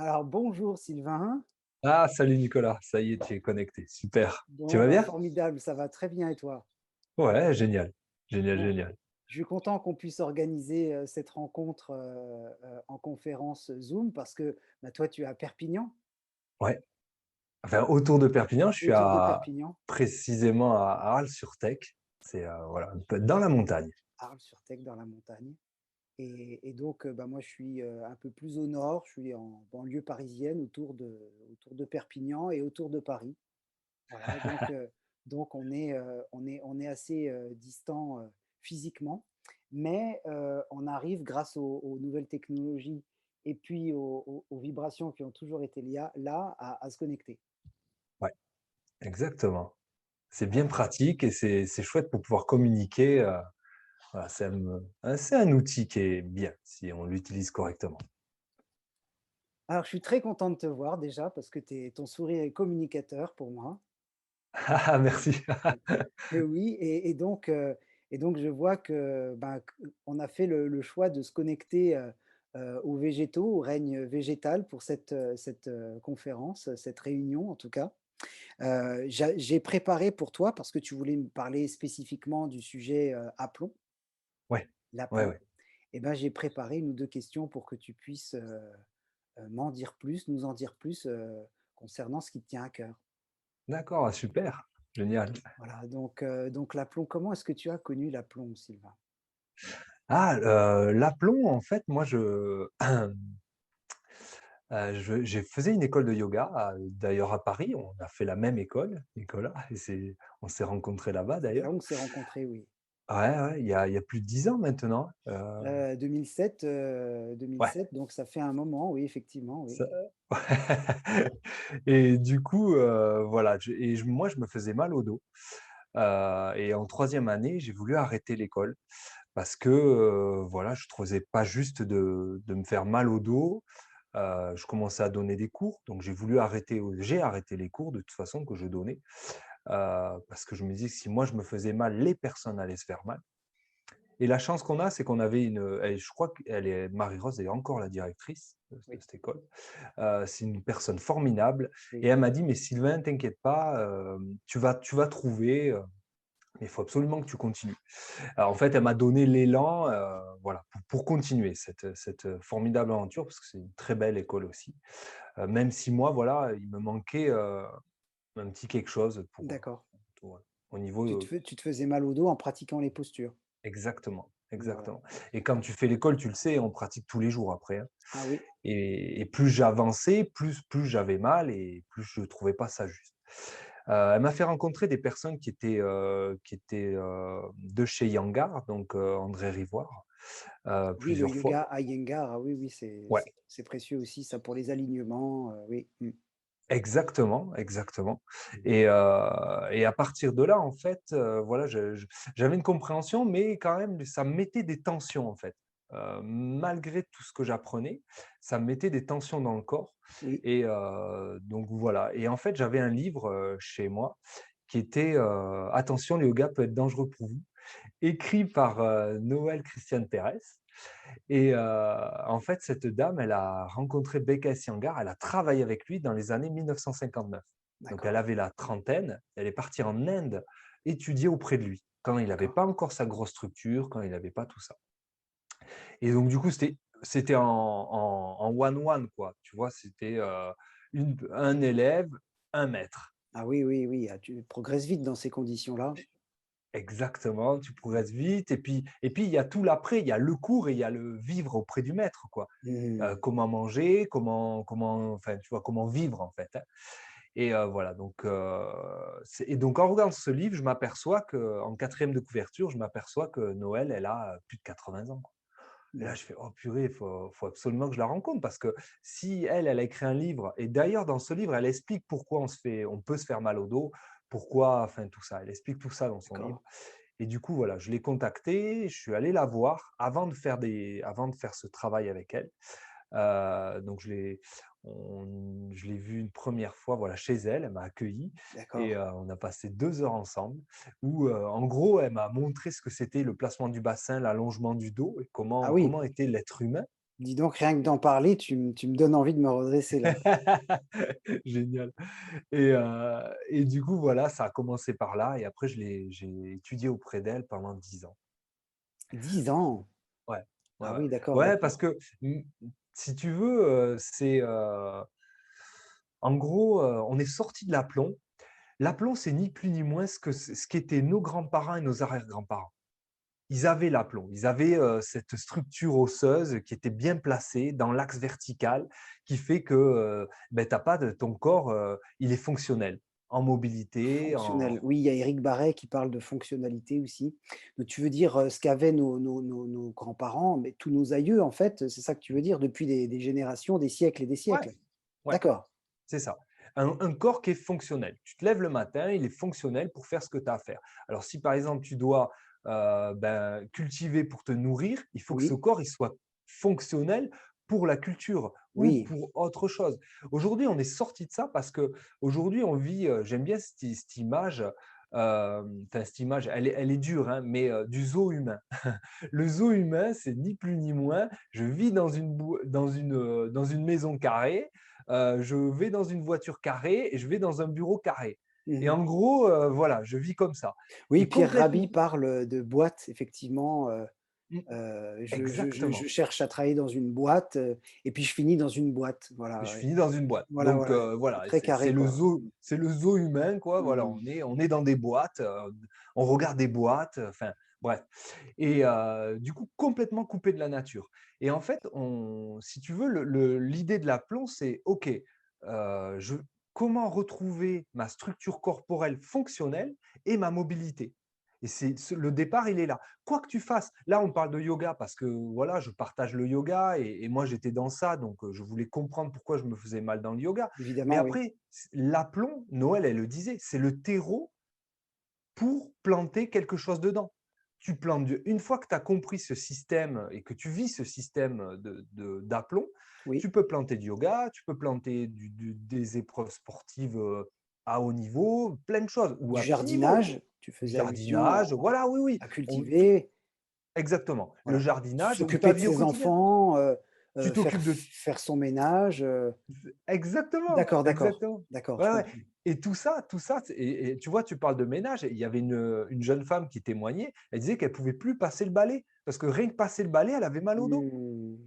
Alors bonjour Sylvain. Ah, salut Nicolas, ça y est, tu es connecté, super. Tu Bon, vas bah, bien? formidable, ça va très bien et toi? Ouais, génial, génial, Bon, génial. je suis content qu'on puisse organiser, cette rencontre, en conférence Zoom parce que, bah, toi tu es à Perpignan, Ouais, enfin autour de Perpignan, je suis autour de à Perpignan, précisément à Arles-sur-Tech. C'est voilà, un peu dans la montagne. Arles-sur-Tech dans la montagne et donc, bah, moi je suis, un peu plus au nord, je suis en banlieue parisienne autour de Perpignan et autour de Paris. Voilà donc on est assez, distants, physiquement, mais on arrive grâce aux nouvelles technologies et puis aux vibrations qui ont toujours été là à se connecter. Ouais, exactement. C'est bien Voilà. pratique et c'est chouette pour pouvoir communiquer. Voilà, c'est un outil qui est bien si on l'utilise correctement. Alors je suis très content de te voir déjà parce que ton sourire est communicateur pour moi. Ah, merci. Et oui et donc je vois que, ben, on a fait le choix de se connecter, aux végétaux, au règne végétal pour cette conférence, cette réunion en tout cas. J'ai préparé pour toi parce que tu voulais me parler spécifiquement du sujet, aplomb, Ouais, ouais, l'aplomb ouais. et ben, j'ai préparé 1 ou 2 questions pour que tu puisses, m'en dire plus, nous en dire plus, concernant ce qui te tient à cœur. D'accord, ah, super, génial. Voilà donc l'aplomb, comment est-ce que tu as connu l'aplomb, Sylvain? Ah, l'aplomb, en fait, moi, j'ai faisais une école de yoga, d'ailleurs à Paris, on a fait la même école, Nicolas, et on s'est rencontrés là-bas C'est là d'ailleurs. où on s'est rencontrés, oui. Ouais, ouais, il y a plus de 10 ans maintenant. 2007, Ouais, 2007, donc ça fait un moment, oui, effectivement, oui. ça et du coup, voilà, moi, je me faisais mal au dos, et en troisième année, j'ai voulu arrêter l'école parce que, voilà, je trouvais pas juste de me faire mal au dos. Je commençais à donner des cours, donc j'ai arrêté les cours de toute façon que je donnais, parce que je me dis que si moi je me faisais mal, les personnes allaient se faire mal. Et la chance qu'on a, c'est qu'on avait je crois qu'elle est Marie-Rose est encore la directrice de Oui, cette école. C'est une personne formidable et oui, elle m'a dit: «Mais Sylvain, t'inquiète pas, tu vas trouver, mais il faut absolument que tu continues». Alors, en fait, elle m'a donné l'élan, voilà, pour continuer cette formidable aventure parce que c'est une très belle école aussi. Même si moi, voilà, il me manquait, un petit quelque chose d'accord. ouais, au niveau, Tu te faisais mal au dos en pratiquant les postures? exactement, Voilà. exactement. Et quand tu fais l'école, tu le sais, on pratique tous les jours après, hein. Ah oui, Et plus j'avançais, plus j'avais mal et plus je trouvais pas ça juste. Elle m'a fait rencontrer des personnes qui étaient de chez Yangar, donc André Rivoire, oui, le plusieurs fois. yoga Iyengar, ah oui, oui, Ouais. c'est précieux aussi ça pour les alignements, oui, mmh. Exactement, exactement. Et à partir de là, en fait, voilà, j'avais une compréhension, mais quand même, ça me mettait des tensions, en fait. Malgré tout ce que j'apprenais, ça me mettait des tensions dans le corps Oui, et donc voilà. Et en fait, j'avais un livre, chez moi qui était, «Attention, le yoga peut être dangereux pour vous», écrit par, Noël Christiane Pérez. Et en fait, cette dame, elle a rencontré Becca Siangar, elle a travaillé avec lui dans les années 1959. Donc elle d'accord, avait la trentaine, elle est partie en Inde étudier auprès de lui, quand il n'avait d'accord. pas encore sa grosse structure, quand il n'avait pas tout ça. Et donc du coup, c'était en one-one, quoi, tu vois? C'était, un élève, un maître. Ah oui, oui, oui, ah tu progresses vite dans ces conditions-là. Exactement, tu progresses vite et puis il y a tout l'après, il y a le cours et il y a le vivre auprès du maître, quoi. Mmh. Comment manger, enfin, tu vois, comment vivre, en fait, hein. Et voilà, donc en regardant ce livre, je m'aperçois qu'en quatrième de couverture, je m'aperçois que Noël, elle a, plus de 80 ans, quoi. Et là, Ouais, je fais: «Oh purée, il faut absolument que je la rencontre» parce que si elle a écrit un livre et d'ailleurs dans ce livre, elle explique pourquoi on peut se faire mal au dos, pourquoi enfin tout ça. Elle explique tout ça dans son d'accord. livre et du coup, voilà, je l'ai contactée, je suis allé la voir avant de faire ce travail avec elle. Donc je l'ai vue une première fois, voilà, chez elle, elle m'a accueilli D'accord. et on a passé 2 heures ensemble où, en gros, elle m'a montré ce que c'était le placement du bassin, l'allongement du dos et Ah comment oui, comment était l'être humain. Dis donc, rien que d'en parler, tu me donnes envie de me redresser là. Génial. Et du coup, voilà, ça a commencé par là et après j'ai étudié auprès d'elle pendant 10 ans. 10 ans! Ouais, ouais, Ah ouais. oui, d'accord, Ouais, parce d'accord. que, si tu veux, en gros, on est sorti de l'aplomb. L'aplomb, c'est ni plus ni moins ce qu'étaient nos grands-parents et nos arrière-grands-parents. Ils avaient l'aplomb, ils avaient, cette structure osseuse qui était bien placée dans l'axe vertical, qui fait que, beh, tu pas de ton corps, il est fonctionnel, en mobilité, Fonctionnel. en Oui, il y a Éric Barret qui parle de fonctionnalité aussi. Donc tu veux dire, ce qu'avaient nos grands-parents, mais tous nos aïeux en fait, c'est ça que tu veux dire depuis des générations, des siècles et des ouais, siècles? ouais. D'accord. C'est ça. Un corps qui est fonctionnel. Tu te lèves le matin, il est fonctionnel pour faire ce que tu as à faire. Alors si par exemple tu dois, ben, cultiver pour te nourrir, il faut que ce Oui, corps il soit fonctionnel pour la culture ou oui. pour autre chose. Aujourd'hui, on est sorti de ça parce qu'aujourd'hui on vit, j'aime bien cette image, enfin cette image, elle est dure, hein, mais du zoo humain. Le zoo humain, c'est ni plus ni moins, je vis dans une maison carrée, je vais dans une voiture carrée et je vais dans un bureau carré. Et Mmh. en gros, voilà, je vis comme ça. Oui, Et Pierre complètement Rabhi parle, de boîte effectivement, mmh, je exactement. cherche à travailler dans une boîte, et puis je finis dans une boîte. Et Voilà, je ouais. finis dans une boîte. Voilà, Donc voilà. C'est voilà, très carré quoi. c'est le zoo humain, quoi. Voilà, Mmh. on est dans des boîtes, on regarde des boîtes, enfin bref. Et du coup, complètement coupé de la nature. Et en fait, si tu veux, l'idée de l'aplomb, c'est OK, je comment retrouver ma structure corporelle fonctionnelle et ma mobilité? Et le départ, il est là. Quoi que tu fasses, là, on parle de yoga parce que voilà, je partage le yoga et moi, j'étais dans ça, donc je voulais comprendre pourquoi je me faisais mal dans le yoga. Mais Évidemment, oui. après, l'aplomb, Noël, elle le disait, c'est le terreau pour planter quelque chose dedans. Tu plantes une fois que tu as compris ce système et que tu vis ce système d'aplomb, Oui. tu peux planter du yoga, tu peux planter des épreuves sportives à haut niveau, plein de choses, ou Du à petit niveau, jardinage, tu du faisais allusion jardinage, voilà, oui, oui. à On- cultiver. Exactement. Le Voilà. jardinage ou ta S'occuper de vie au ses quotidien. enfants, Tu faire t'occupes de faire son ménage, exactement, d'accord, d'accord, exactement. d'accord, je Ouais, ouais, comprends. et tout ça, et tu vois, tu parles de ménage et il y avait une jeune femme qui témoignait, elle disait qu'elle pouvait plus passer le balai parce que rien que passer le balai, elle avait mal au dos Mmh.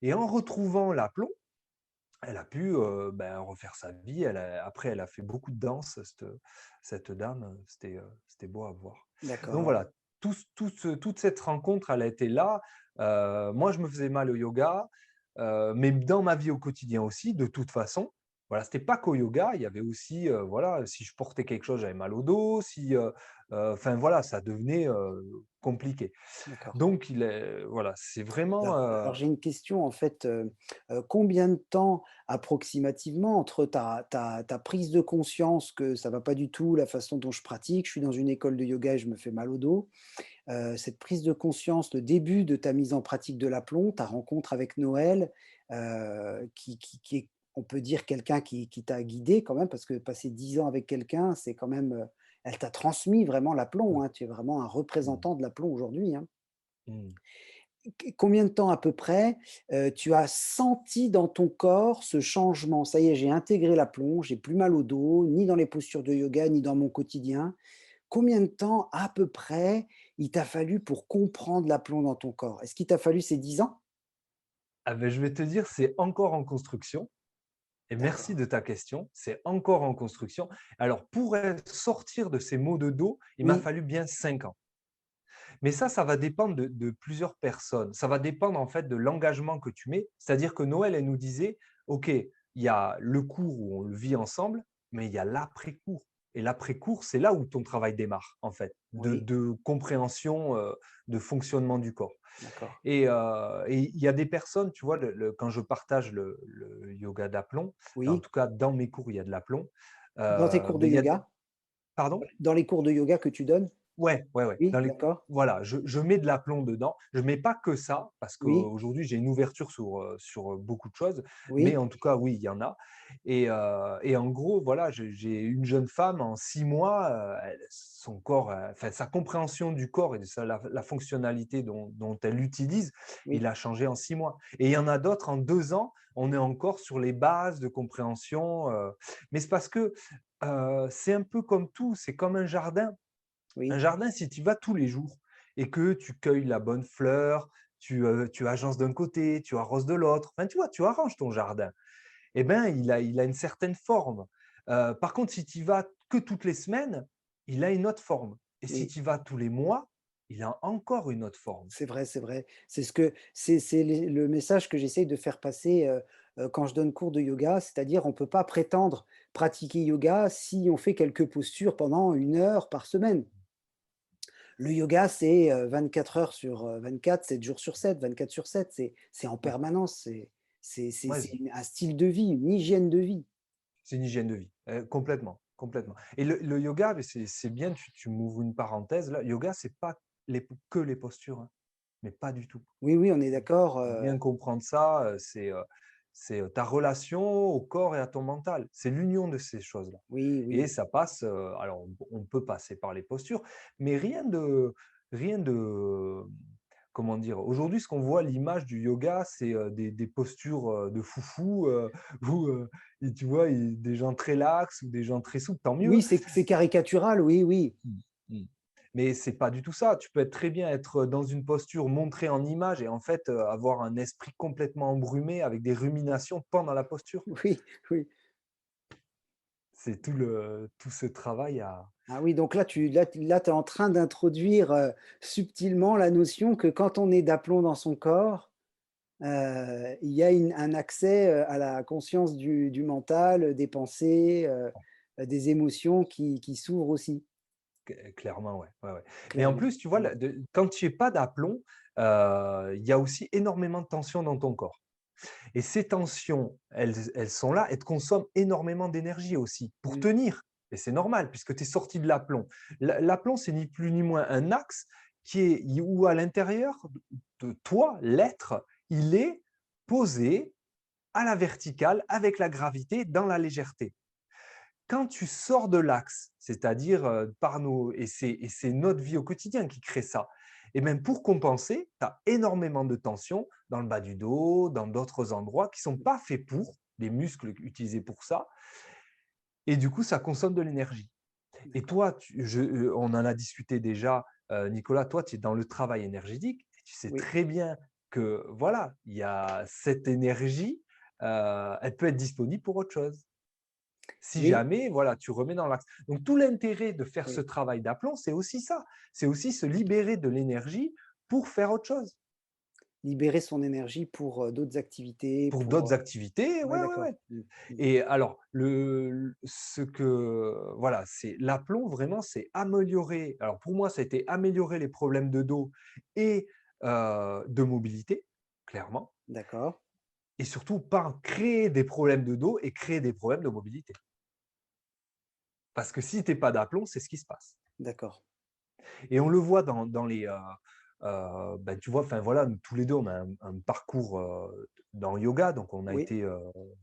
et en retrouvant l'aplomb, elle a pu, ben, refaire sa vie. Après, elle a fait beaucoup de danse, cette dame, c'était beau à voir. Donc D'accord. voilà, toute cette rencontre, elle a été là. Moi, je me faisais mal au yoga, mais dans ma vie au quotidien aussi, de toute façon. Voilà, c'était pas qu'au yoga, il y avait aussi, voilà, si je portais quelque chose, j'avais mal au dos, enfin voilà, ça devenait, compliqué. D'accord. Donc voilà, c'est vraiment, Alors j'ai une question en fait, combien de temps approximativement entre ta prise de conscience que ça va pas du tout la façon dont je pratique, je suis dans une école de yoga et je me fais mal au dos, cette prise de conscience, le début de ta mise en pratique de l'aplomb, ta rencontre avec Noël, qui est, on peut dire, quelqu'un qui t'a guidé quand même, parce que passer 10 ans avec quelqu'un, c'est quand même, elle t'a transmis vraiment l'aplomb, mmh, hein. Tu es vraiment un mmh, représentant de l'aplomb aujourd'hui, hein. mmh. Combien de temps à peu près, tu as senti dans ton corps ce changement? Ça y est, j'ai intégré l'aplomb, j'ai plus mal au dos, ni dans les postures de yoga, ni dans mon quotidien. Combien de temps à peu près il t'a fallu pour comprendre l'aplomb dans ton corps? Est-ce qu'il t'a fallu ces 10 ans? Ah beh, je vais te dire, c'est encore en construction et merci D'accord. de ta question. C'est encore en construction. Alors pour, sortir de ces maux de dos, il m'a Oui, fallu bien 5 ans. Mais ça va dépendre de plusieurs personnes. Ça va dépendre en fait de l'engagement que tu mets. C'est-à-dire que Noël, elle nous disait: «OK, il y a le cours où on le vit ensemble, mais il y a l'après-cours et l'après-cours, c'est là où ton travail démarre en fait, oui, de compréhension, de fonctionnement du corps». d'accord. Et il y a des personnes, tu vois, quand je partage le yoga d'aplomb, en Oui, tout cas dans mes cours, il y a de l'aplomb, dans tes cours de beh, il y a yoga? pardon? Dans les cours de yoga que tu donnes? Ouais, ouais, ouais. Oui, Dans les d'accord. Voilà, je mets de l'aplomb dedans. Je mets pas que ça, parce Oui, qu'aujourd'hui, j'ai une ouverture sur beaucoup de choses, mais oui, en tout cas, oui, il y en a et en gros, voilà, j'ai une jeune femme en 6 mois, son corps, enfin, sa compréhension du corps et de la fonctionnalité dont elle l'utilise, oui, il a changé en 6 mois et il y en a d'autres en 2 ans, on est encore sur les bases de compréhension, mais c'est parce que, c'est un peu comme tout, c'est comme un jardin. Un oui, jardin, si tu y vas tous les jours et que tu cueilles la bonne fleur, tu agences d'un côté, tu arroses de l'autre, enfin, tu vois, tu arranges ton jardin. Eh ben, il a une certaine forme. Par contre, si tu y vas que toutes les semaines, il a une autre forme et si oui. tu y vas tous les mois, il a encore une autre forme. C'est vrai, c'est vrai. C'est ce que c'est le message que j'essaye de faire passer, quand je donne cours de yoga, c'est-à-dire on peut pas prétendre pratiquer yoga si on fait quelques postures pendant 1 heure par semaine. Le yoga, c'est, 24 heures sur, 24, 7 jours sur 7, 24 sur 7, c'est en Ouais, permanence, ouais, c'est une un style de vie, une hygiène de vie. c'est une hygiène de vie, complètement, complètement et le yoga, mais c'est bien, tu m'ouvres une parenthèse là, yoga, c'est pas que les postures, hein, mais pas du tout. Oui, oui, on est d'accord, Bien comprendre ça, c'est ta relation au corps et à ton mental. C'est l'union de ces choses-là oui, et oui, ça passe, alors on peut passer par les postures, mais rien de comment dire? Aujourd'hui, ce qu'on voit, l'image du yoga, c'est, des postures, de foufou, où, et tu vois, des gens très laxes ou des gens très souples, tant mieux. oui, c'est caricatural, oui, oui. Mmh. Mmh. Mais c'est pas du tout ça. Tu peux être très bien être dans une posture montrée en image et en fait, avoir un esprit complètement embrumé avec des ruminations pendant la posture. Oui, oui. C'est tout ce travail à Ah oui, donc là, tu es en train d'introduire, subtilement la notion que quand on est d'aplomb dans son corps, il y a un accès, à la conscience du mental, des pensées, des émotions qui s'ouvrent aussi, clairement, ouais, ouais, ouais. Mais en clairement. plus, tu vois, Mmh. quand tu es pas d'aplomb, il y a aussi énormément de tension dans ton corps. Et ces tensions, elles sont là, elles te consomment énormément d'énergie aussi pour Mmh. tenir. Et c'est normal puisque tu es sorti de l'aplomb. L'aplomb, c'est ni plus ni moins un axe qui est où à l'intérieur de toi, l'être, il est posé à la verticale avec la gravité dans la légèreté. Quand tu sors de l'axe, c'est-à-dire par nos et c'est notre vie au quotidien qui crée ça. Et même pour compenser, tu as énormément de tension dans le bas du dos, dans d'autres endroits qui sont pas faits pour, les muscles utilisés pour ça, et du coup, ça consomme de l'énergie. Et D'accord. toi, on en a discuté déjà, Nicolas, toi, tu es dans le travail énergétique et tu sais Oui, très bien que voilà, il y a cette énergie, elle peut être disponible pour autre chose. Si oui, jamais, voilà, tu remets dans l'axe. Donc tout l'intérêt de faire ce oui. travail d'aplomb, c'est aussi ça. C'est aussi se libérer de l'énergie pour faire autre chose, Libérer son énergie pour, d'autres activités, pour pour, d'autres activités. ouais, Ouais, ouais, d'accord. ouais. Mmh, mmh. Et alors, ce que, voilà, c'est l'aplomb vraiment, c'est améliorer. Alors pour moi, ça a été améliorer les problèmes de dos et de mobilité, clairement. D'accord, Et surtout, pas créer des problèmes de dos et créer des problèmes de mobilité. Parce que si tu n'es pas d'aplomb, c'est ce qui se passe. d'accord. Et on le voit dans les, bah, tu vois, enfin voilà, nous tous les 2 on a un parcours, dans le yoga, donc on a Oui, été,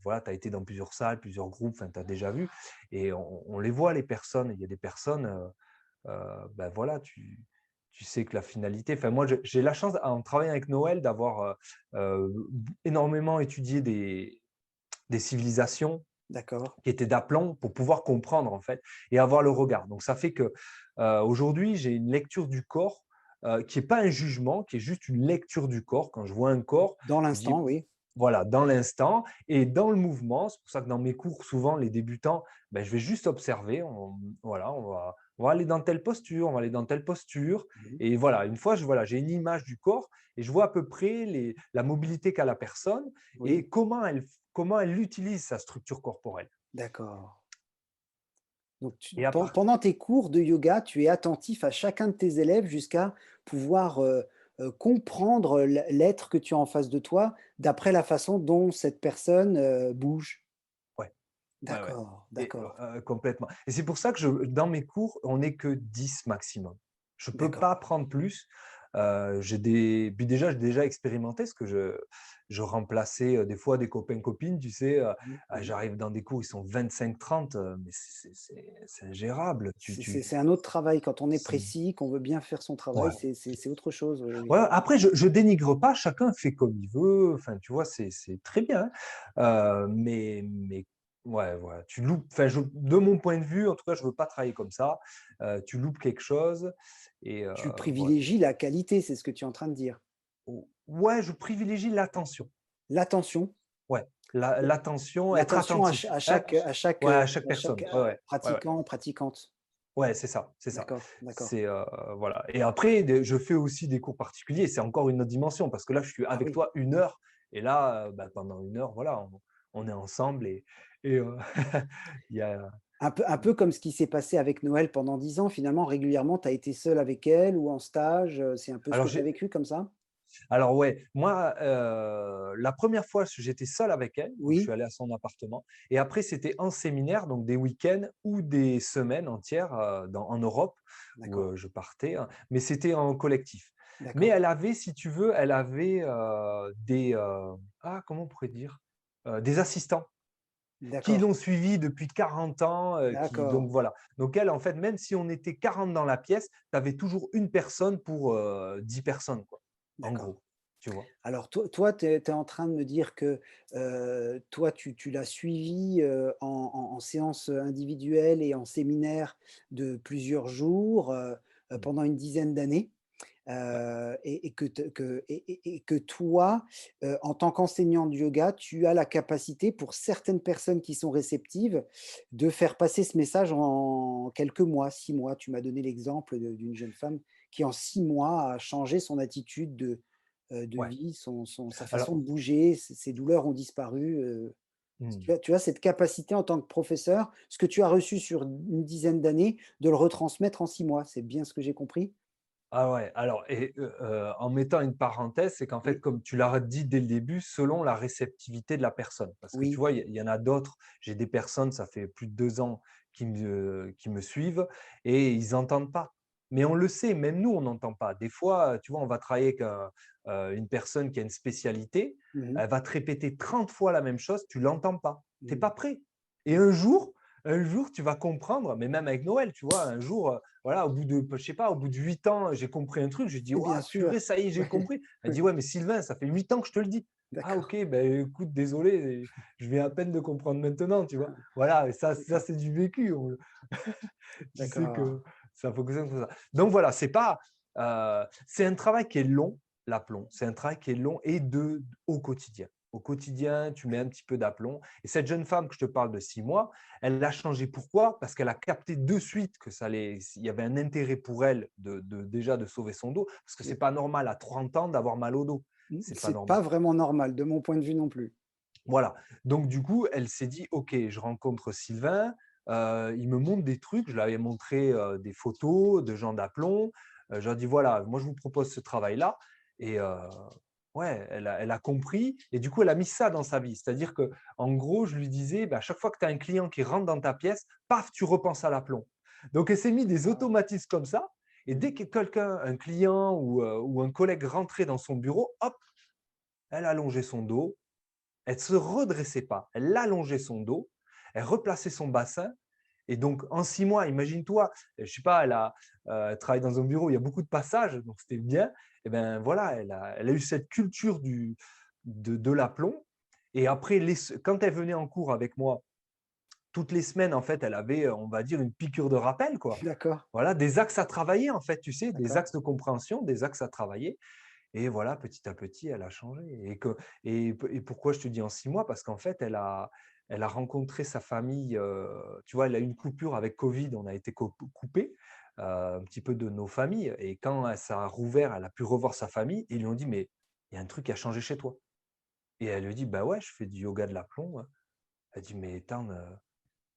voilà, tu as été dans plusieurs salles, plusieurs groupes, enfin tu as déjà vu et on les voit les personnes. Il y a des personnes, bah, voilà, tu sais que la finalité, enfin moi j'ai la chance en travaillant avec Noël d'avoir, énormément étudié des civilisations d'accord. qui étaient d'aplomb pour pouvoir comprendre en fait et avoir le regard. Donc ça fait que, aujourd'hui, j'ai une lecture du corps, qui est pas un jugement, qui est juste une lecture du corps. Quand je vois un corps, Dans je dis: l'instant, oui. «Voilà, dans l'instant et dans le mouvement». C'est pour ça que dans mes cours, souvent les débutants, ben, je vais juste observer, voilà, on va aller dans telle posture, on va aller dans telle posture Mmh. et voilà, une fois voilà, j'ai une image du corps et je vois à peu près la mobilité qu'a la personne Oui, et comment elle utilise sa structure corporelle. d'accord. Donc Et à part pendant tes cours de yoga, tu es attentif à chacun de tes élèves jusqu'à pouvoir, comprendre l'être que tu as en face de toi, d'après la façon dont cette personne, bouge? Ouais, ouais, ouais D'accord, et d'accord. complètement et c'est pour ça que dans mes cours, on n'est que 10 maximum. Je peux D'accord. pas prendre plus. Puis déjà, j'ai déjà expérimenté ce que je remplaçais, des fois des copains-copines, tu sais, Mmh mh. j'arrive dans des cours, ils sont 25-30, mais c'est ingérable. C'est un autre travail. Quand on est C'est précis, qu'on veut bien faire son travail, Ouais. c'est autre chose, oui, oui. Ouais, après je dénigre pas, chacun fait comme il veut, enfin, tu vois, c'est très bien, mais ouais, voilà, tu loupes enfin, de mon point de vue, en tout cas, je veux pas travailler comme ça, tu loupes quelque chose et Tu voilà. privilégies la qualité, c'est ce que tu es en train de dire? Ouais, je privilégie l'attention. L'attention, Ouais, l'attention, être l'attention attentif. Hop, ouais, à chaque à chaque, personne. Ouais, ouais, ouais, ouais. pratiquant, pratiquante. Ouais, c'est ça, c'est ça. D'accord, d'accord. C'est, voilà et après je fais aussi des cours particuliers, c'est encore une autre dimension parce que là, je suis Ah avec oui. toi 1 heure et là, bah, pendant 1 heure, voilà, on est ensemble et il y a Un peu comme ce qui s'est passé avec Noël pendant 10 ans, finalement, régulièrement, tu as été seul avec elle ou en stage, c'est un peu ce alors que tu as j'ai vécu comme ça? alors ouais, moi, la première fois, j'étais seul avec elle, donc je suis Oui? allé à son appartement et après c'était en séminaire, donc des week-ends ou des semaines entières, en Europe où, D'accord, je partais, hein, mais c'était en collectif. Mais d'accord, elle avait, si tu veux, elle avait, comment on pourrait dire? Des assistants qui d'accord, l'ont suivie depuis 40 ans, qui d'accord, donc voilà. Donc elle, en fait, même si on était 40 dans la pièce, tu avais toujours une personne pour, 10 personnes, quoi, en d'accord. gros, tu vois? Alors toi, tu es en train de me dire que, toi, tu l'as suivi, en séance, individuelle et en séminaire de plusieurs jours, Mmh. pendant une dizaine d'années. Ouais. Et que toi, en tant qu'enseignant de yoga, tu as la capacité pour certaines personnes qui sont réceptives, de faire passer ce message en quelques mois, 6 mois. Tu m'as donné l'exemple d'une jeune femme qui en 6 mois a changé son attitude de Ouais. vie, sa façon de Alors bouger, ses douleurs ont disparu, mmh. tu as cette capacité en tant que professeur, ce que tu as reçu sur une dizaine d'années, de le retransmettre en 6 mois. C'est bien ce que j'ai compris? Ah ouais, alors en mettant une parenthèse, c'est qu'en fait, Oui, comme tu l'as dit dès le début, selon la réceptivité de la personne. Parce que tu oui. vois, il y en a d'autres, j'ai des personnes, ça fait plus de 2 ans qui me suivent et ils entendent pas. Mais on le sait, même nous, on n'entend pas. Des fois, tu vois, on va travailler avec une personne qui a une spécialité, Mmh mh. elle va te répéter 30 fois la même chose, tu l'entends pas. Tu es Mmh. pas prêt. Et un jour, tu vas comprendre, mais même avec Noël, tu vois, un jour, voilà, au bout de, je sais pas, au bout de 8 ans, j'ai compris un truc, je dis: Et «Waouh, bien purée, sûr. ça y est, j'ai Ouais, compris». Elle oui, dit: «Ouais, mais Sylvain, ça fait 8 ans que je te le dis». «Ah d'accord, OK, ben écoute, désolé, je viens à peine de comprendre maintenant», tu vois? Voilà, et ça d'accord, c'est du vécu, tu sais d'accord. que ça fonctionne comme ça. Donc voilà, c'est pas, c'est un travail qui est long, l'aplomb. C'est un travail qui est long et au quotidien. Au quotidien, tu mets un petit peu d'aplomb et cette jeune femme que je te parle de 6 mois, elle a changé. Pourquoi? Parce qu'elle a capté de suite que ça allait il y avait un intérêt pour elle déjà de sauver son dos, parce que c'est Oui. pas normal à 30 ans d'avoir mal au dos. Mmh, C'est pas c'est normal. pas vraiment normal, de mon point de vue non plus. Voilà. Donc du coup, elle s'est dit: «OK, je rencontre Sylvain, il me montre des trucs». Je lui avais montré, des photos de gens d'aplomb. Je leur ai dit: «Voilà, moi je vous propose ce travail-là» et ouais, elle a compris et du coup, elle a mis ça dans sa vie. C'est-à-dire que, en gros, je lui disais: «Bah, à chaque fois que tu as un client qui rentre dans ta pièce, paf, tu repenses à l'aplomb». Donc elle s'est mis des Ah. automatismes comme ça et Mmh. dès que quelqu'un, un client ou un collègue rentrait dans son bureau, hop, elle allongeait son dos, elle se redressait pas, elle allongeait son dos, elle replaçait son bassin et donc en 6 mois, imagine-toi, je sais pas, elle travaille dans un bureau, il y a beaucoup de passages, donc c'était bien et ben voilà, elle a eu cette culture de l'aplomb et après quand elle venait en cours avec moi, toutes les semaines, en fait, elle avait, on va dire, une piqûre de rappel, quoi. D'accord, Voilà, des axes à travailler, en fait, tu sais, des d'accord. axes de compréhension, des axes à travailler et voilà, petit à petit, elle a changé et pourquoi je te dis en 6 mois? Parce qu'en fait, elle a rencontré sa famille, tu vois, elle a eu une coupure avec covid, on a été coupés, un petit peu de nos familles et quand ça a rouvert, elle a pu revoir sa famille et ils lui ont dit: «Mais il y a un truc qui a changé chez toi» et elle lui dit: «Bah ouais, je fais du yoga de l'aplomb». Elle dit: «Mais attends,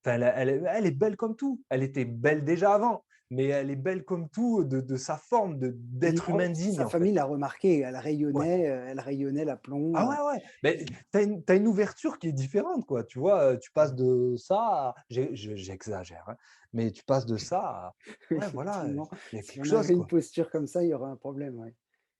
Enfin, elle est belle comme tout. Elle était belle déjà avant, mais elle est belle comme tout de sa forme d'être humain digne, Sa en fait. famille l'a remarqué, Ouais. elle rayonnait l'aplomb, Ah ouais, ouais, mais tu as une ouverture qui est différente, quoi, tu vois? Tu passes de ça à j'exagère, hein, mais tu passes de ça à ouais, voilà, effectivement. il y a Si quelque on chose, avait une quoi. posture comme ça, il y aurait un problème, ouais.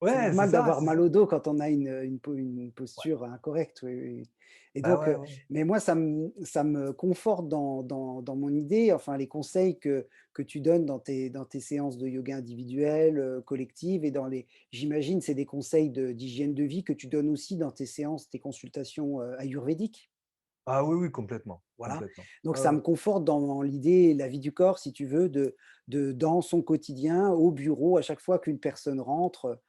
C'est Ouais, normal d'avoir c'est mal ça. au dos quand on a une Ouais. posture incorrecte, oui, oui, oui. Et Bah, donc, ouais, ouais. mais moi ça me conforte dans mon idée, enfin les conseils que tu donnes dans tes séances de yoga individuelles, collectives et dans les j'imagine c'est des conseils d'hygiène de vie que tu donnes aussi dans tes séances, tes consultations, ayurvédiques? Ah oui, oui, complètement, Voilà, complètement. donc Ouais, ça ouais. me conforte dans l'idée, la vie du corps, si tu veux, de dans son quotidien, au bureau, à chaque fois qu'une personne rentre,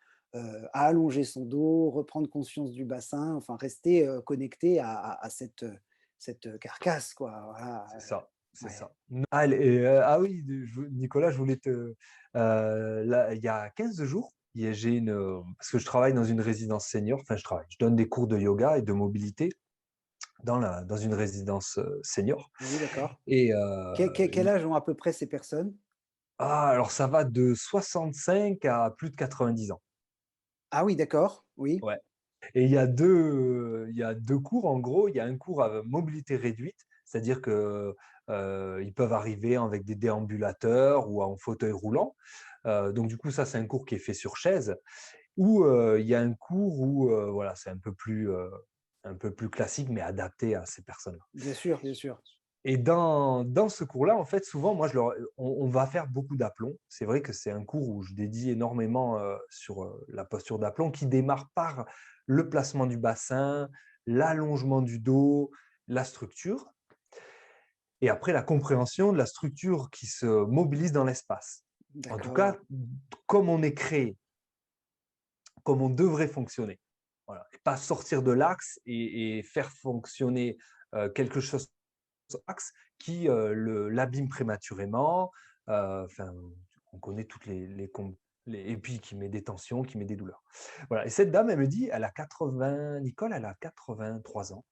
à allonger son dos, reprendre conscience du bassin, enfin rester, connecté à cette carcasse quoi, voilà, C'est ça, c'est ouais. ça. Ah et ah oui, Nicolas, je voulais te là, il y a 15 jours, j'ai parce que je travaille dans une résidence senior, enfin je travaille, je donne des cours de yoga et de mobilité dans une résidence, senior Oui, d'accord. et Quel âge ont à peu près ces personnes? alors ça va de 65 à plus de 90 ans. Ah oui, d'accord, oui, Ouais. Et il y a 2 cours en gros. Il y a un cours à mobilité réduite, c'est-à-dire que, ils peuvent arriver avec des déambulateurs ou en fauteuil roulant. Donc du coup, ça, c'est un cours qui est fait sur chaise ou, il y a un cours où, voilà, c'est un peu plus classique mais adapté à ces personnes-là. bien sûr, bien sûr. Et dans ce cours-là, en fait, souvent, moi, on va faire beaucoup d'aplomb. C'est vrai que c'est un cours où je dédie énormément sur la posture d'aplomb qui démarre par le placement du bassin, l'allongement du dos, la structure, et après la compréhension de la structure qui se mobilise dans l'espace. En tout D'accord, cas, comme on est créé, comme on devrait fonctionner. Voilà. Et pas sortir de l'axe et faire fonctionner quelque chose axe qui l'abîme prématurément. Enfin, on connaît toutes et puis qui met des tensions, qui met des douleurs. Voilà. Et cette dame, elle me dit, elle a 80, Nicole, elle a 83 ans.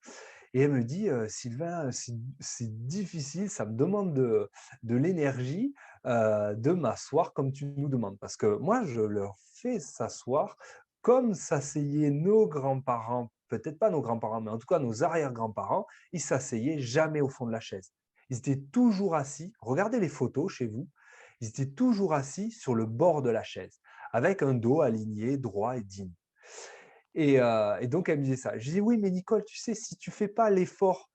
Et elle me dit, Sylvain, c'est difficile, ça me demande de l'énergie de m'asseoir comme tu nous demandes. Parce que moi, je leur fais s'asseoir comme s'asseyaient nos grands-parents, peut-être pas nos grands-parents, mais en tout cas nos arrière-grands-parents, ils s'asseyaient jamais au fond de la chaise. Ils étaient toujours assis, regardez les photos chez vous, ils étaient toujours assis sur le bord de la chaise, avec un dos aligné, droit et digne. Et donc, elle me disait ça. Je dis: «Oui, mais Nicole, tu sais, si tu fais pas l'effort»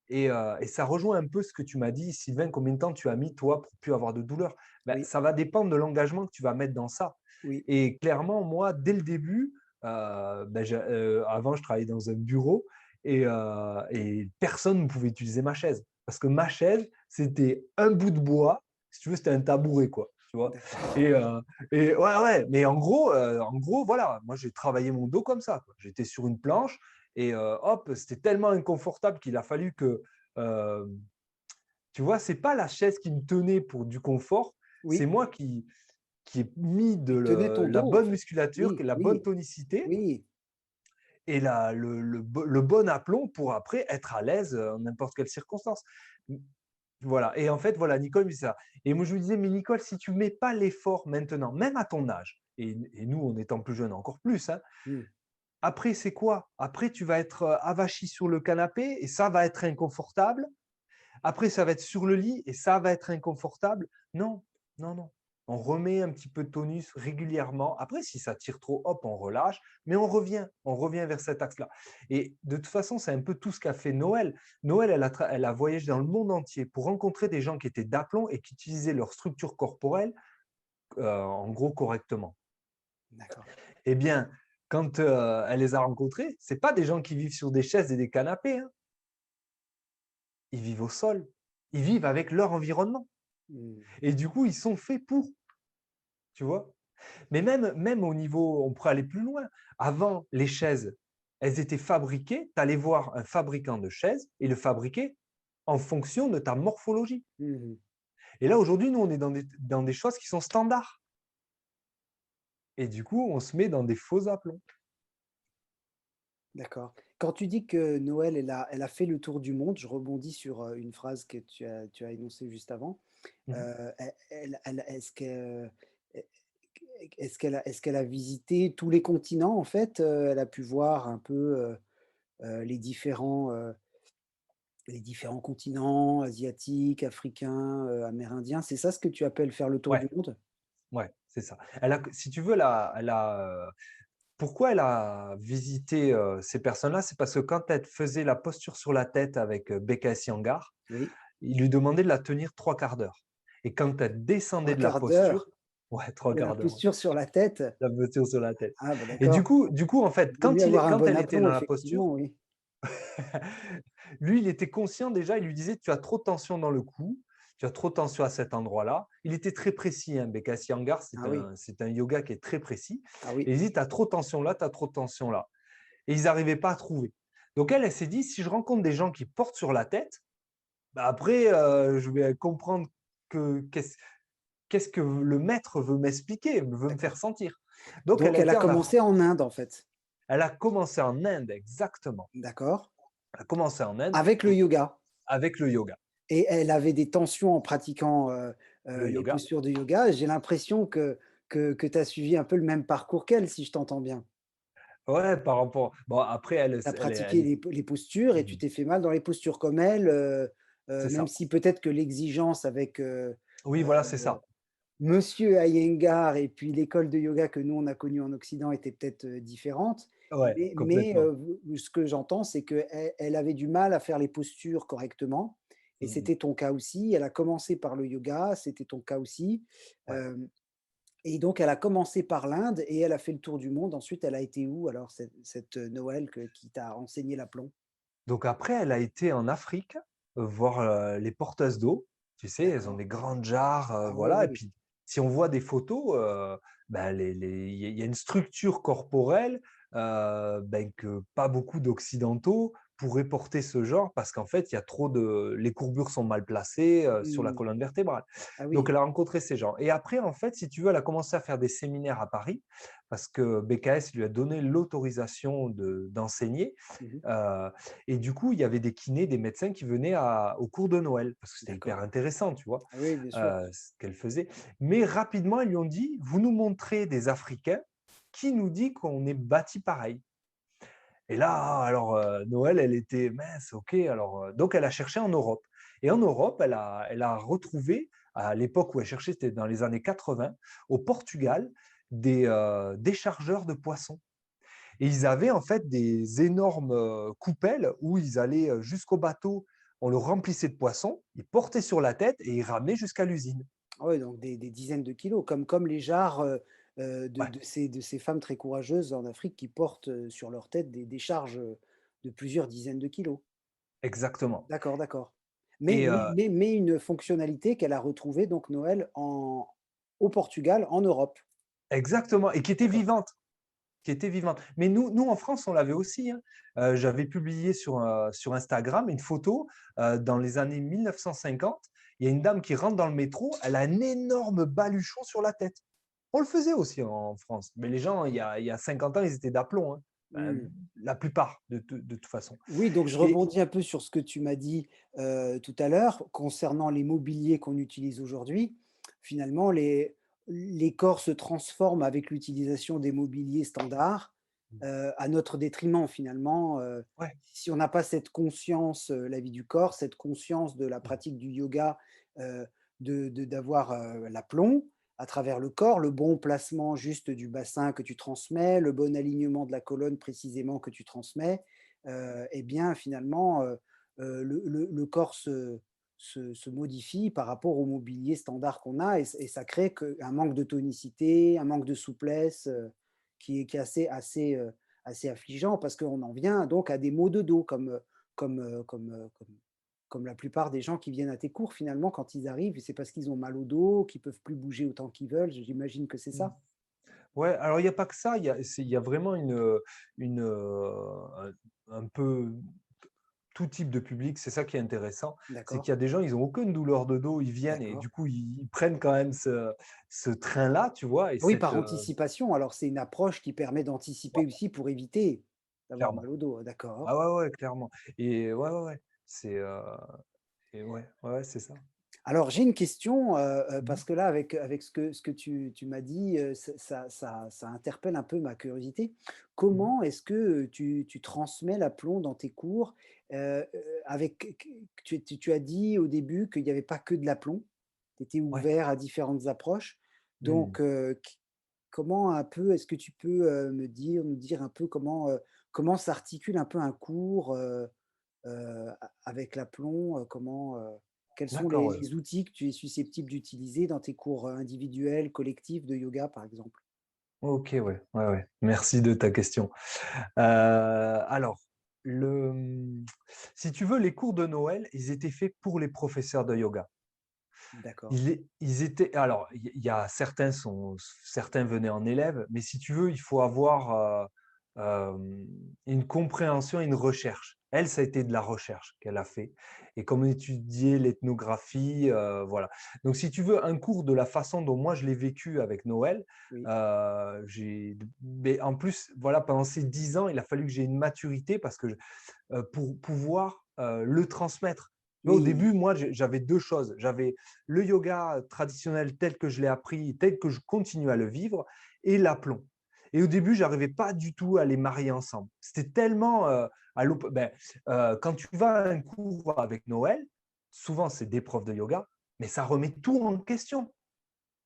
et ça rejoint un peu ce que tu m'as dit: «Sylvain, combien de temps tu as mis, toi, pour plus avoir de douleur?» Ben, oui, ça va dépendre de l'engagement que tu vas mettre dans ça. oui, Et clairement, moi, dès le début, avant, je travaillais dans un bureau et personne ne pouvait utiliser ma chaise. Parce que ma chaise, c'était un bout de bois, si tu veux, c'était un tabouret, quoi, tu vois? d'accord. Et ouais, ouais, mais en gros, voilà, moi, j'ai travaillé mon dos comme ça, quoi. J'étais sur une planche et hop, c'était tellement inconfortable qu'il a fallu que, heu, tu vois, c'est pas la chaise qui me tenait pour du confort, c'est Oui, moi qui ai mis tu tenais ton la dos en bonne fait. musculature, Oui, la bonne oui, tonicité oui. et le bon aplomb pour après être à l'aise, en n'importe quelle circonstance. Voilà. Et en fait, voilà, Nicole me disait ça. Et moi, je lui disais: «Mais Nicole, si tu mets pas l'effort maintenant, même à ton âge» et nous, en étant plus jeunes, encore plus, hein, Mmh. après, c'est quoi? Après, tu vas être, avachi sur le canapé et ça va être inconfortable. Après, ça va être sur le lit et ça va être inconfortable. Non, non, non. On remet un petit peu de tonus régulièrement. Après, si ça tire trop, hop, on relâche, mais on revient vers cet axe-là. Et de toute façon, c'est un peu tout ce qu'a fait Noël. Noël, elle a voyagé dans le monde entier pour rencontrer des gens qui étaient d'aplomb et qui utilisaient leur structure corporelle, en gros, correctement. D'accord. Eh bien, quand elle les a rencontrés, c'est pas des gens qui vivent sur des chaises et des canapés, hein. Ils vivent au sol. Ils vivent avec leur environnement. Mmh. Et du coup, ils sont faits pour, tu vois? Mais même au niveau on pourrait aller plus loin. Avant, les chaises, elles étaient fabriquées, tu allais voir un fabricant de chaises et le fabriquer en fonction de ta morphologie. Mmh mh. Et là, aujourd'hui, nous, on est dans des choses qui sont standards et du coup, on se met dans des faux aplombs. D'accord Quand tu dis que Noël, elle a fait le tour du monde, je rebondis sur, une phrase que tu as énoncée juste avant. Mmh. Elle est est-ce qu'elle a visité tous les continents, en fait? Elle a pu voir un peu, les différents continents asiatiques, africains, amérindiens. C'est ça ce que tu appelles faire le tour Ouais, du monde? ouais, c'est ça. Si tu veux, pourquoi elle a visité, ces personnes-là? C'est parce que quand elle faisait la posture sur la tête avec, BKS Yangar, Oui, il lui demandait de la tenir 3/4 d'heure et quand elle descendait trois de la quarts posture d'heure ouais, trois et la quarts d'heure, ouais, posture sur la tête. la posture sur la tête Ah bah, et du d'accord. coup du coup, en fait, Il vaut mieux avoir un quand bon elle était aplomb dans la posture, effectivement, oui. lui, il était conscient déjà, il lui disait: «Tu as trop de tension dans le cou, tu as trop de tension à cet endroit-là». Il était très précis, hein, BKS Iyengar, Ah oui, c'est un yoga qui est très précis ah oui. et il dit: «Tu as trop de tension là, tu as trop de tension là» et ils n'arrivaient pas à trouver. Donc elle, elle s'est dit: «Si je rencontre des gens qui portent sur la tête, bah, après, je vais comprendre que qu'est-ce que le maître veut m'expliquer, veut me faire D'accord. sentir». Donc elle Donc a elle a été en commencé Afrique. en Inde, en fait? Elle a commencé en Inde, exactement. D'accord. Elle a commencé en Inde Avec le et yoga? avec le yoga. Et elle avait des tensions en pratiquant, Le les yoga. postures de yoga. J'ai l'impression que tu as suivi un peu le même parcours qu'elle, si je t'entends bien? Ouais, par rapport bon après Tu as elle pratiqué est les postures et tu mmh. t'es fait mal dans les postures comme elle, C'est même ça. si peut-être que l'exigence avec, Oui, voilà, c'est ça. monsieur Iyengar et puis l'école de yoga que nous on a connue en Occident était peut-être, différente. Ouais, Mais, complètement. ce que j'entends, c'est qu'elle avait du mal à faire les postures correctement et Mmh mh. c'était ton cas aussi. Elle a commencé par le yoga, c'était ton cas aussi. Ouais. Hem Et donc elle a commencé par l'Inde et elle a fait le tour du monde. Ensuite, elle a été où alors cette Noël qui t'a enseigné l'aplomb? Donc après, elle a été en Afrique, voir, les porteuses d'eau. Tu sais, elles ont D'accord. des grandes jarres, Ah oui, voilà et oui. puis si on voit des photos, bah, il y a une structure corporelle, que pas beaucoup d'occidentaux pourraient porter ce genre parce qu'en fait, il y a trop de les courbures sont mal placées, sur la Mmh. colonne vertébrale. Ah Donc oui, elle a rencontré ces gens et après en fait, si tu veux, elle a commencé à faire des séminaires à Paris parce que BKS lui a donné l'autorisation d'enseigner. mmh mh. Heu et du coup, il y avait des kinés, des médecins qui venaient au cours de Noël parce que c'était hyper D'accord. intéressant, tu vois? Ah oui, bien sûr. Ce qu'elle faisait. Mais rapidement, ils lui ont dit: «Vous nous montrez des Africains, qui nous dit qu'on est bâtis pareil?» Et là, alors, Noël, elle était: «Mince, OK». Alors, donc elle a cherché en Europe et en Europe, elle a retrouvé, à l'époque où elle cherchait, c'était dans les années 80, au Portugal, des, déchargeurs de poissons. Et ils avaient en fait des énormes, coupelles où ils allaient, jusqu'au bateau, on le remplissait de poissons, ils portaient sur la tête et ils ramenaient jusqu'à l'usine. Ah ouais, donc des dizaines de kilos comme les jarres, Ouais, de ces femmes très courageuses en Afrique qui portent, sur leur tête des charges, de plusieurs dizaines de kilos. exactement D'accord, d'accord. et Mais une fonctionnalité qu'elle a retrouvée donc Noël au Portugal, en Europe. exactement et D'accord. qui était vivante. Mais nous en France, on l'avait aussi, hein. J'avais publié sur Instagram une photo, dans les années 1950, il y a une dame qui rentre dans le métro, elle a un énorme baluchon sur la tête. On le faisait aussi en France, mais les gens, il y a 50 ans, ils étaient d'aplomb, hein. Mmh. La plupart de toute façon Oui, donc je et rebondis un peu sur ce que tu m'as dit, tout à l'heure concernant les mobiliers qu'on utilise aujourd'hui. Finalement, les corps se transforment avec l'utilisation des mobiliers standards, à notre détriment finalement, ouais. si on n'a pas cette conscience, la vie du corps, cette conscience de la Mmh. pratique du yoga, d'avoir, l'aplomb à travers le corps, le bon placement juste du bassin que tu transmets, le bon alignement de la colonne précisément que tu transmets, et bien finalement, le corps se modifie par rapport au mobilier standard qu'on a et ça crée un manque de tonicité, un manque de souplesse, qui est assez affligeant parce qu'on en vient donc à des maux de dos comme la plupart des gens qui viennent à tes cours finalement quand ils arrivent, c'est parce qu'ils ont mal au dos, qu'ils peuvent plus bouger autant qu'ils veulent, j'imagine que c'est Mmh. ça? Ouais, alors il y a pas que ça, il y a vraiment un peu tout type de public, c'est ça qui est intéressant. C'est D'accord. qu'il y a des gens, ils ont aucune douleur de dos, ils viennent et D'accord. du coup, ils prennent quand même ce train-là, tu vois? Et Oui, par anticipation, alors c'est une approche qui permet d'anticiper ouais, aussi pour éviter. d'avoir clairement. mal au dos, d'accord. Ah ouais, ouais, clairement et ouais, ouais, ouais, c'est, et ouais, ouais, ouais, c'est ça. Alors j'ai une question, Mmh. parce que là avec ce que tu m'as dit, ça interpelle un peu ma curiosité. Mmh. Comment est-ce que, tu transmets l'aplomb dans tes cours? Avec tu as dit au début qu'il n'y avait pas que de l'aplomb, tu étais Ouais. ouvert à différentes approches. Mmh. Donc comment un peu est-ce que tu peux, nous dire un peu comment s'articule un peu un cours, avec l'aplomb, quels sont D'accord, ouais. les outils que tu es susceptible d'utiliser dans tes cours, individuels, collectifs de yoga, par exemple? OK, ouais, ouais, ouais. Merci de ta question. Alors, si tu veux, les cours de Noël, ils étaient faits pour les professeurs de yoga. D'accord. Ils étaient alors, il y a certains venaient en élèves, mais si tu veux, il faut avoir, une compréhension, une recherche. Elle, ça a été de la recherche qu'elle a fait et comme on étudiait l'ethnographie, voilà. Donc si tu veux, un cours de la façon dont moi je l'ai vécu avec Noël, Oui, j'ai mais en plus, voilà, pendant ces 10 ans, il a fallu que j'ai une maturité parce que pour pouvoir, le transmettre. Tu vois, au oui, début, moi, j'avais 2 choses. J'avais le yoga traditionnel tel que je l'ai appris, tel que je continue à le vivre et l'aplomb et au début, j'arrivais pas du tout à les marier ensemble. C'était tellement, quand tu vas à un cours avec Noël, souvent, c'est des profs de yoga, mais ça remet tout en question,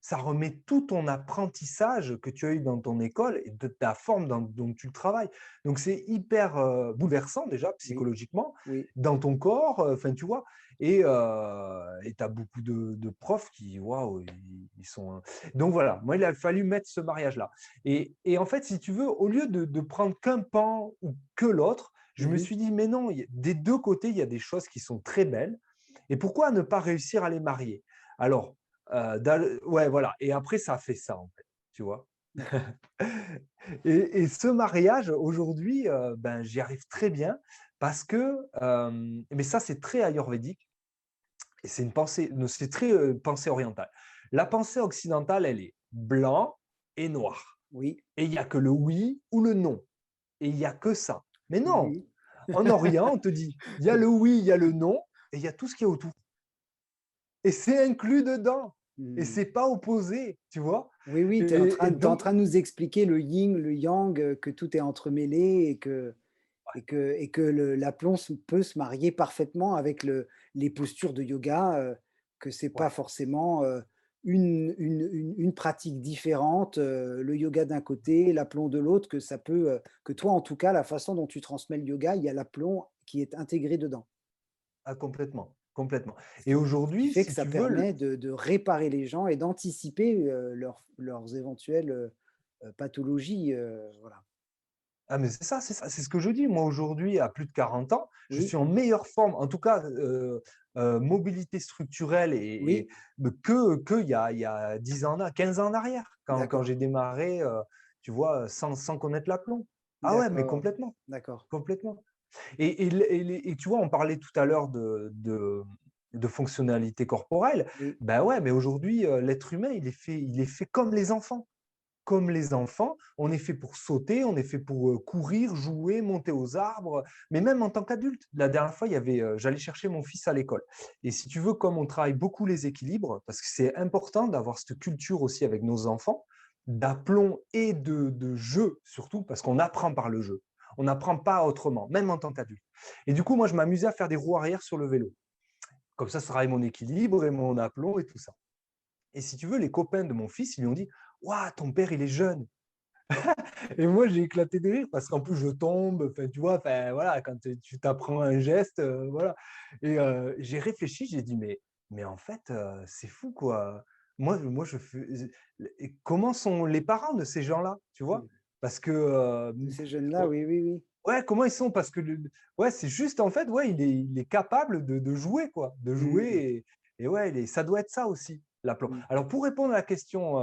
ça remet tout ton apprentissage que tu as eu dans ton école et de ta forme dont tu travailles. Donc c'est hyper bouleversant déjà oui, psychologiquement oui, dans ton corps, enfin tu vois, et tu as beaucoup de profs qui, waouh, ils sont. Donc voilà, moi il a fallu mettre ce mariage-là. Et en fait, si tu veux, au lieu de prendre qu'un pan ou que l'autre, je me mmh. suis dit, mais non, des deux côtés, il y a des choses qui sont très belles. Et pourquoi ne pas réussir à les marier? Alors, ouais, voilà. Et après, ça a fait ça, en fait, tu vois. D'accord. Et ce mariage, aujourd'hui, ben, j'y arrive très bien parce que, mais ça, c'est très ayurvédique et c'est une pensée, no, c'est très pensée orientale. La pensée occidentale, elle est blanc et noir. Oui, Et il n'y a que le oui ou le non. Et il n'y a que ça. Mais non, oui, en Orient, on te dit, il y a le oui, il y a le non, et il y a tout ce qui est autour. Et c'est inclus dedans. Et mmh. c'est pas opposé, tu vois? Oui, oui, Et tu es en donc, train de nous expliquer le yin, le yang, que tout est entremêlé et que l'aplomb peut se marier parfaitement avec les postures de yoga, que c'est pas ouais, forcément, une pratique différente, le yoga d'un côté, l'aplomb de l'autre, que ça peut, que toi, en tout cas, la façon dont tu transmets le yoga, il y a l'aplomb qui est intégré dedans. ah complètement, complètement. Ce Et ce qui aujourd'hui, fait que si ça tu veux, le permet de réparer les gens et d'anticiper, leurs éventuelles, pathologies, voilà. ah mais c'est ça, c'est ce que je dis. Moi, aujourd'hui, à plus de 40 ans, je Oui, suis en meilleure forme, en tout cas, mobilité structurelle et oui, que il y a 10 ans, 15 ans en arrière, quand d'accord, j'ai démarré, tu vois, sans connaître l'aplomb. Ah ouais, mais d'accord, complètement, d'accord. complètement. Et tu vois, on parlait tout à l'heure de fonctionnalité corporelle. Oui, Ben ouais, mais aujourd'hui, l'être humain, il est fait comme les enfants. Comme les enfants, on est fait pour sauter, on est fait pour courir, jouer, monter aux arbres, mais même en tant qu'adulte. La dernière fois, j'allais chercher mon fils à l'école. Et si tu veux, comme on travaille beaucoup les équilibres, parce que c'est important d'avoir cette culture aussi avec nos enfants, d'aplomb et de jeu surtout, parce qu'on apprend par le jeu. On n'apprend pas autrement, même en tant qu'adulte. Et du coup, moi, je m'amusais à faire des roues arrière sur le vélo. Comme ça travaille mon équilibre et mon aplomb et tout ça. Et si tu veux, les copains de mon fils, ils lui ont dit: «Waouh, ton père, il est jeune.» Et moi, j'ai éclaté de rire parce qu'en plus, je tombe, enfin, tu vois, enfin, voilà, quand tu t'apprends un geste, voilà. Et j'ai réfléchi, j'ai dit: «Mais en fait, c'est fou, quoi. Moi, je fais et comment sont les parents de ces gens-là?» Tu vois? mmh. Parce que, De ces jeunes-là, on oui, oui, oui. ouais, comment ils sont? Parce que ouais, c'est juste, en fait, ouais, il est capable de jouer, quoi, de jouer Mmh, et ouais, ça doit être ça aussi, l'aplomb. mmh. Alors pour répondre à la question,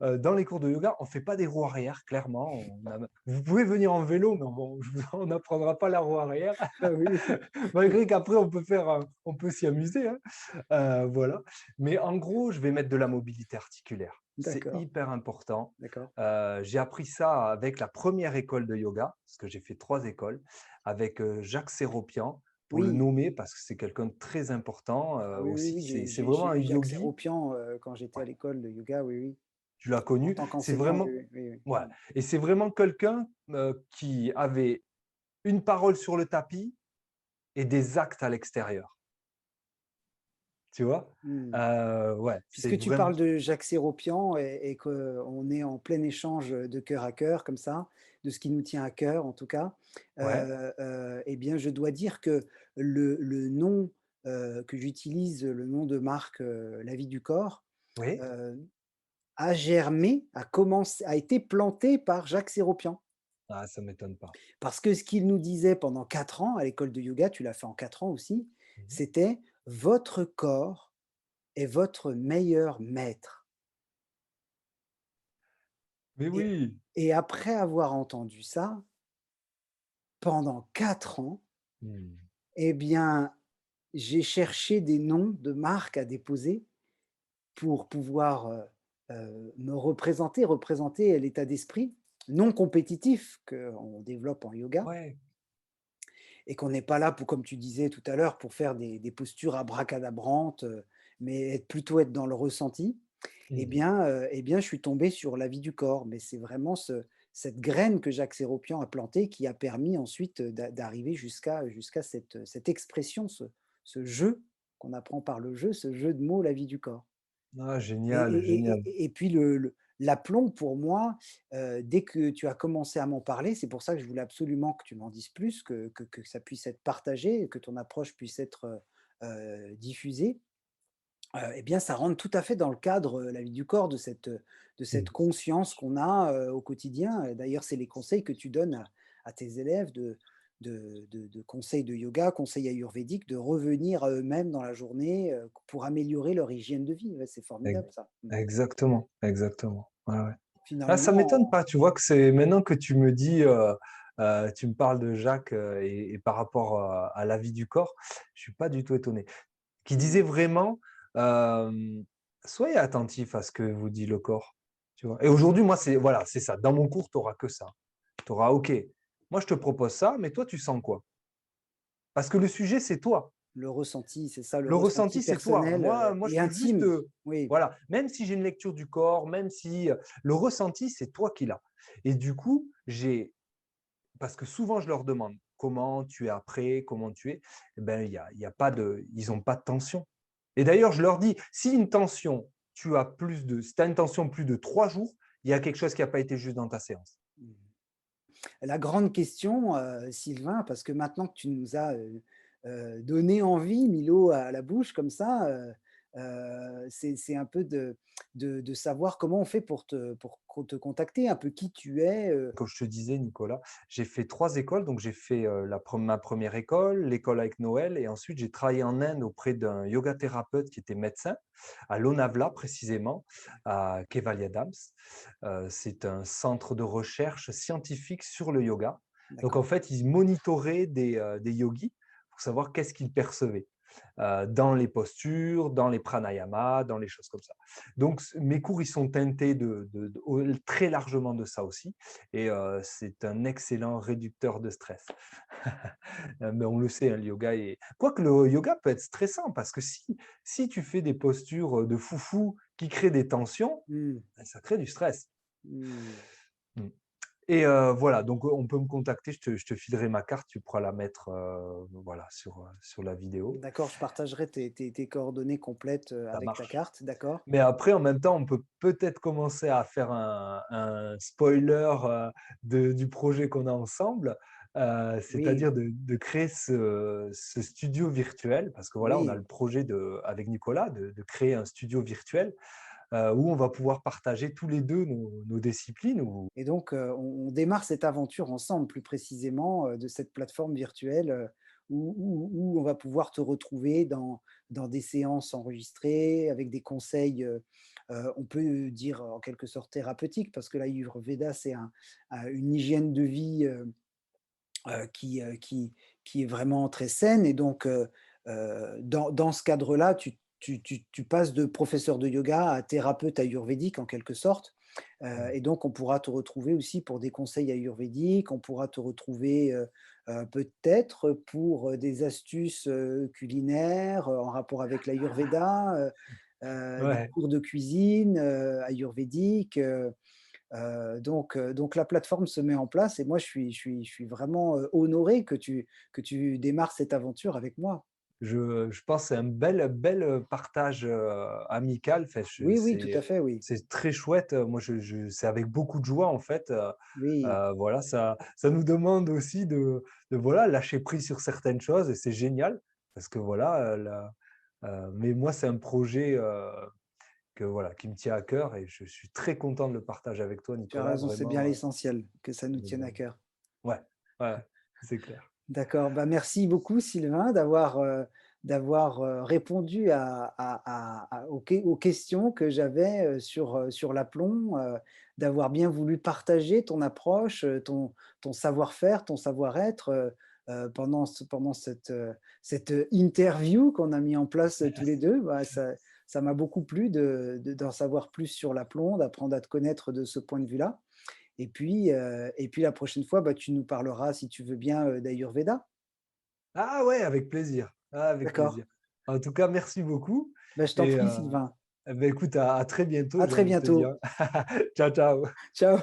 dans les cours de yoga, on fait pas des roues arrière, clairement. Vous pouvez venir en vélo, mais on n'apprendra pas la roue arrière, Ah oui, malgré qu'après on peut s'y amuser, hein, voilà. Mais en gros, je vais mettre de la mobilité articulaire. C'est D'accord, hyper important. d'accord. J'ai appris ça avec la première école de yoga, parce que j'ai fait 3 écoles, avec, Jacques Séropian, pour le Oui, nommer parce que c'est quelqu'un de très important, ah oui, oui, aussi. oui, C'est j'ai vraiment un vu Jacques yogi. Séropian, quand j'étais à Ouais, l'école de yoga, oui, oui. tu l'as En connu. tant C'est qu'enseignant, oui, vraiment oui, oui, oui. ouais, et c'est vraiment quelqu'un, qui avait une parole sur le tapis et des actes à l'extérieur, tu vois? Mmh. Ouais, c'est Puisque tu vraiment parles de Jacques Séropian et qu'on est en plein échange, de cœur à cœur comme ça, de ce qui nous tient à cœur en tout cas, ouais, et bien je dois dire que le nom, que j'utilise, le nom de marque, La Vie du Corps, oui. heu, a germé, a été planté par Jacques Séropian. Ah, ça m'étonne pas. Parce que ce qu'il nous disait pendant 4 ans à l'école de yoga, tu l'as fait en 4 ans aussi, Mmh. c'était: «Votre corps est votre meilleur maître». Mais Et oui! et après avoir entendu ça, pendant 4 ans, Mmh. eh bien, j'ai cherché des noms de marques à déposer pour pouvoir, représenter l'état d'esprit non compétitif qu'on développe en yoga Ouais. et qu'on n'est pas là pour, comme tu disais tout à l'heure, pour faire des postures abracadabrantes, mais plutôt être dans le ressenti. Mmh. Eh bien, je suis tombé sur La Vie du corps, mais c'est vraiment cette graine que Jacques Séropian a plantée qui a permis ensuite, d'arriver jusqu'à cette expression, ce jeu qu'on apprend par le jeu, ce jeu de mots «La vie du corps». Ah Et génial, et génial. et et et puis l'aplomb pour moi, dès que tu as commencé à m'en parler, c'est pour ça que je voulais absolument que tu m'en dises plus, que ça puisse être partagé, que ton approche puisse être, diffusée. Et bien, ça rentre tout à fait dans le cadre, La Vie du corps, de cette Mmh. conscience qu'on a, au quotidien. D'ailleurs, c'est les conseils que tu donnes à tes élèves de conseils de yoga, conseils ayurvédiques, de revenir à eux-mêmes dans la journée, pour améliorer leur hygiène de vie. Ouais, c'est Ex formidable ça. Mmh. exactement, exactement. Ouais, ouais. Ah, ça m'étonne Finalement pas, tu vois que c'est maintenant que tu me dis, tu me parles de Jacques, et par rapport à La Vie du corps, je suis pas du tout étonné. Qui disait mmh, vraiment, hem: «Soyez attentifs à ce que vous dit le corps», tu vois? Et aujourd'hui, moi, c'est voilà, c'est ça. Dans mon cours, tu auras que ça. Tu auras: «OK, moi, je te propose ça, mais toi, tu sens quoi?» Parce que le sujet, c'est toi. le ressenti, c'est ça, le Le ressenti ressenti, c'est toi. personnel, Moi, je et peux juste, intime. Oui. voilà, même si j'ai une lecture du corps, même si, le ressenti, c'est toi qui l'as. Et du coup, j'ai parce que souvent je leur demande: «Comment tu es après? Comment tu es?» Et ben, il y a pas de ils ont pas de tension. Et d'ailleurs, je leur dis: «Si une tension, si tu as une tension plus de 3 jours, il y a quelque chose qui a pas été juste dans ta séance». Mmh. La grande question, Sylvain, parce que maintenant que tu nous as, donné envie, mis l'eau à la bouche comme ça, c'est un peu de savoir comment on fait pour te contacter, un peu qui tu es, Comme je te disais, Nicolas, j'ai fait 3 écoles. Donc j'ai fait, ma première école, l'école avec Noël, et ensuite j'ai travaillé en Inde auprès d'un yoga thérapeute qui était médecin, à Lonavala précisément, à Kevalia Dams. C'est un centre de recherche scientifique sur le yoga. Donc en d'accord. fait, ils monitoraient des yogis pour savoir qu'est-ce qu'ils percevaient, dans les postures, dans les pranayamas, dans les choses comme ça. Donc mes cours, ils sont teintés très largement de ça aussi, et c'est un excellent réducteur de stress. Mais on le sait, hein, le yoga est quoique le yoga peut être stressant parce que si tu fais des postures, de foufou qui créent des tensions, Mmh. bah, ça crée du stress. Mmh. Mmh. Et voilà, donc on peut me contacter, je te filerai ma carte, tu pourras la mettre, voilà, sur la vidéo. D'accord, je partagerai tes coordonnées complètes, Ça avec ta marche. carte, d'accord. Mais après, en même temps, on peut peut-être commencer à faire un spoiler, du projet qu'on a ensemble, Oui, c'est-à-dire de créer ce studio virtuel. Parce que voilà, on a oui. le projet avec Nicolas de créer un studio virtuel, où on va pouvoir partager tous les 2 nos disciplines. Et donc, on démarre cette aventure ensemble, plus précisément, de cette plateforme virtuelle, où on va pouvoir te retrouver dans des séances enregistrées avec des conseils, on peut dire en quelque sorte thérapeutiques parce que l'Ayurveda, c'est une hygiène de vie, qui est vraiment très saine et donc, dans ce cadre-là, tu passes de professeur de yoga à thérapeute ayurvédique en quelque sorte. Mmh. Et donc on pourra te retrouver aussi pour des conseils ayurvédiques, on pourra te retrouver, peut-être pour, des astuces, culinaires, en rapport avec l'ayurvéda, des Ouais. cours de cuisine, ayurvédique, donc la plateforme se met en place et moi je suis vraiment, honoré que tu démarres cette aventure avec moi. Je pense que c'est un bel partage, amical. Enfin, Oui, oui, tout à fait, oui. c'est très chouette. Moi, c'est avec beaucoup de joie, en fait, Oui, voilà, ça nous demande aussi de voilà, lâcher prise sur certaines choses et c'est génial parce que voilà, mais moi, c'est un projet, que voilà, qui me tient à cœur et je suis très content de le partager avec toi, tu as Nicolas, raison, c'est bien vraiment, l'essentiel, que ça nous tienne à de cœur. ouais, ouais, c'est clair. D'accord, bah, merci beaucoup Sylvain d'avoir, répondu aux questions que j'avais, sur l'aplomb, d'avoir bien voulu partager ton approche, ton savoir-faire, ton savoir-être, pendant cette interview qu'on a mis en place, tous les 2. Bah, ça m'a beaucoup plu d'en savoir plus sur l'aplomb, d'apprendre à te connaître de ce point de vue-là. Et puis la prochaine fois, bah, tu nous parleras, si tu veux bien, d'Ayurveda. Ah ouais, avec plaisir. Ah, avec D'accord? plaisir. En tout cas, merci beaucoup Bah, je t'en et prie Sylvain. et beh, écoute, à très bientôt, À j'ai très envie de te dire. bientôt. Ciao, ciao. Ciao.